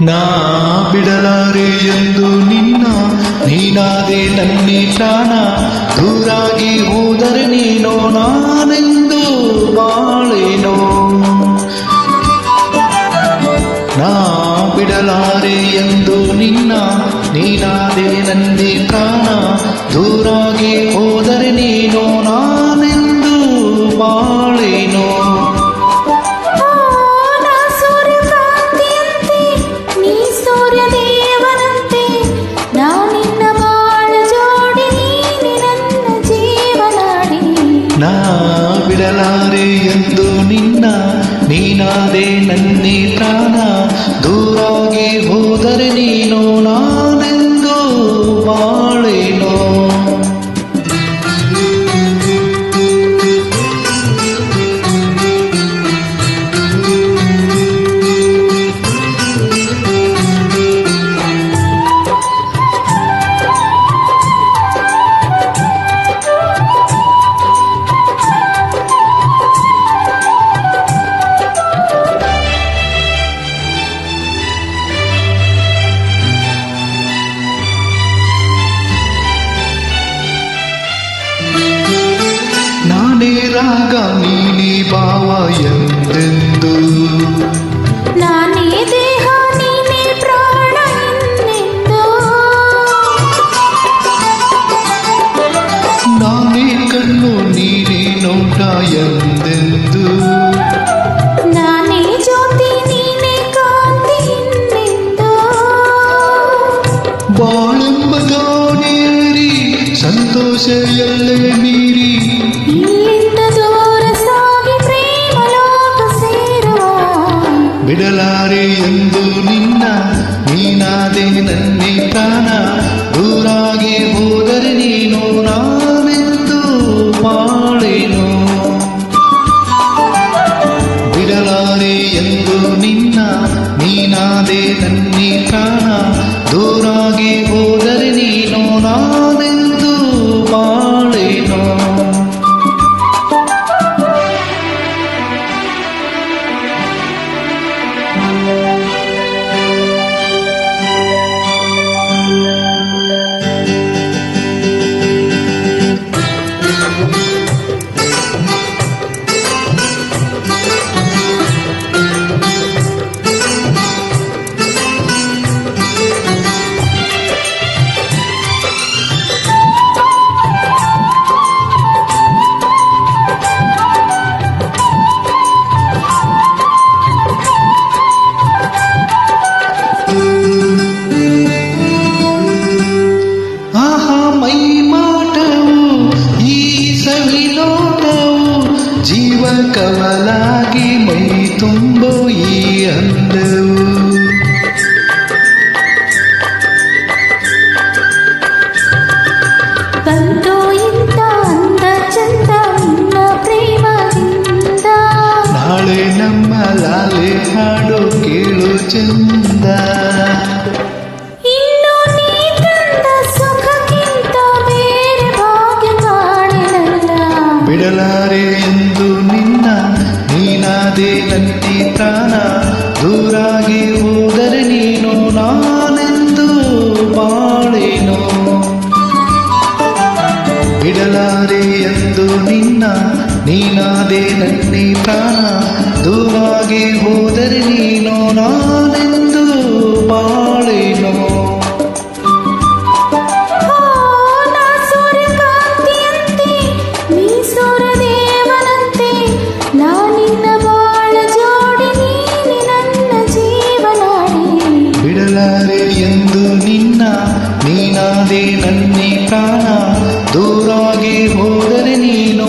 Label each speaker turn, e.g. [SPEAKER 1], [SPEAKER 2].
[SPEAKER 1] ನಾ ಬಿಡಲಾರೆ ಎಂದು ನಿನ್ನ, ನೀನಾದೆ ನನ್ನಿ ಪ್ರಾಣ. ದೂರಾಗಿ ಹೋದರೆ ನೀನೋ ನಾನೆಂದು ಬಾಳೇನೋ. ನಾ ಬಿಡಲಾರೆ ಎಂದು ನಿನ್ನ, ನೀನಾದೆ ನನ್ನಿ ಪ್ರಾಣ. ದೂರಾಗಿ ಹೋದರೆ ನೀನೋ ನಾನೆಂದು ಬಾಳೇನೋ. ನಾ ಬಿಡಲಾರೆ ಎಂದು ನಿನ್ನ, ನೀನಾದೆ ನನ್ನಿ ಪ್ರಾಣ. ದೂರಾಗಿ ಹೋದರೆ ನೀನೋ ನಾನೆಂದು ಬಾಳೇನೋ. ನಾನೇ ರಾಗ ನೀನೇ ಭಾವ ಎಂದೆಂದು,
[SPEAKER 2] ನಾನೇ ದೇಹ ನೀನೇ ಪ್ರಾಣ ಎಂದೆಂದು.
[SPEAKER 1] ನಾನೇ ಕಣ್ಣು ನೀನೇ ನೋಟ ಎಂದೆಂದು,
[SPEAKER 2] ನಾನೇ ಜ್ಯೋತಿ ನೀನೇ ಕಾಂತಿ ಎಂದೆಂದು.
[SPEAKER 1] ಬಾಳೆಂಬ ಗಾಳಿಯೇರಿ ಸಂತೋಷ ಎಲ್ಲೇ ಮೀರಿ,
[SPEAKER 2] ಇಲ್ಲಿಂದ ದೂರ ಸಾಗಿ ಪ್ರೇಮ ಲೋಕ ಸೇರುವ.
[SPEAKER 1] ಬಿಡಲಾರೆ ಎಂದು ನಿನ್ನ, ನೀನಾದೆ ನನ್ನಿ ಪ್ರಾಣ. ದೂರಾಗಿ ಹೋದರೆ ನೀನು ನಾನೆಂದು ಬಾಳೇನೋ. ಬಿಡಲಾರೆ ಎಂದು ನಿನ್ನ, ನೀನಾದೆ ನನ್ನಿ ಪ್ರಾಣ. ದೂರಾಗಿ ಹೋದರೆ ನೀನು ನಾನೆಂದು ಬಾಳೇನೋ. ಜೀವ ಕಮಲಾಗಿ ಮೈ ತುಂಬೋ ಈ ಅಂದವು.
[SPEAKER 2] ಬಂತು ಇಂಥ ಅಂದ ಚಂದ ನಿನ್ನ ಪ್ರೇಮದಿಂದ.
[SPEAKER 1] ನಾಳೆ ನಮ್ಮ ಲಾಲೆ ಹಾಡು ಕೇಳು ಚಂದ.
[SPEAKER 2] ಇನ್ನು ನೀ ತಂದ ಸುಖಕ್ಕಿಂತ ಬೇರೆ ಭಾಗ್ಯ ಕಾಣೆನಲ್ಲ.
[SPEAKER 1] ಬಿಡಲಾರೆ ಎಂದು ನಿನ್ನ, ನೀನಾದೆ ನನ್ನಿ ಪ್ರಾಣ. ದೂರಾಗಿ ಹೋದರೆ ನೀನು ನಾನೆಂದು ಬಾಳೇನೋ. ಬಿಡಲಾರೆ ಎಂದು ನಿನ್ನ, ನೀನಾದೆ ನನ್ನಿ ಪ್ರಾಣ. ದೂರಾಗಿ ಹೋದರೆ ನೀನು ನಾನೆಂದು ಬಾಳೇನೋ.
[SPEAKER 2] ನಾ ಸೂರ್ಯಕಾಂತಿಯಂತೆ, ನೀ ಸೂರ್ಯದೇವನಂತೆ. ನಾ ನಿನ್ನ ಬಾಳ ಜೋಡಿ, ನೀನೆ ನನ್ನ ಜೀವನಾಡಿ.
[SPEAKER 1] ಬಿಡಲಾರೆ ಎಂದು ನಿನ್ನ, ನೀನಾದೆ ನನ್ನಿ ಪ್ರಾಣ. ದೂರಾಗಿ ಹೋದರೆ ನೀನು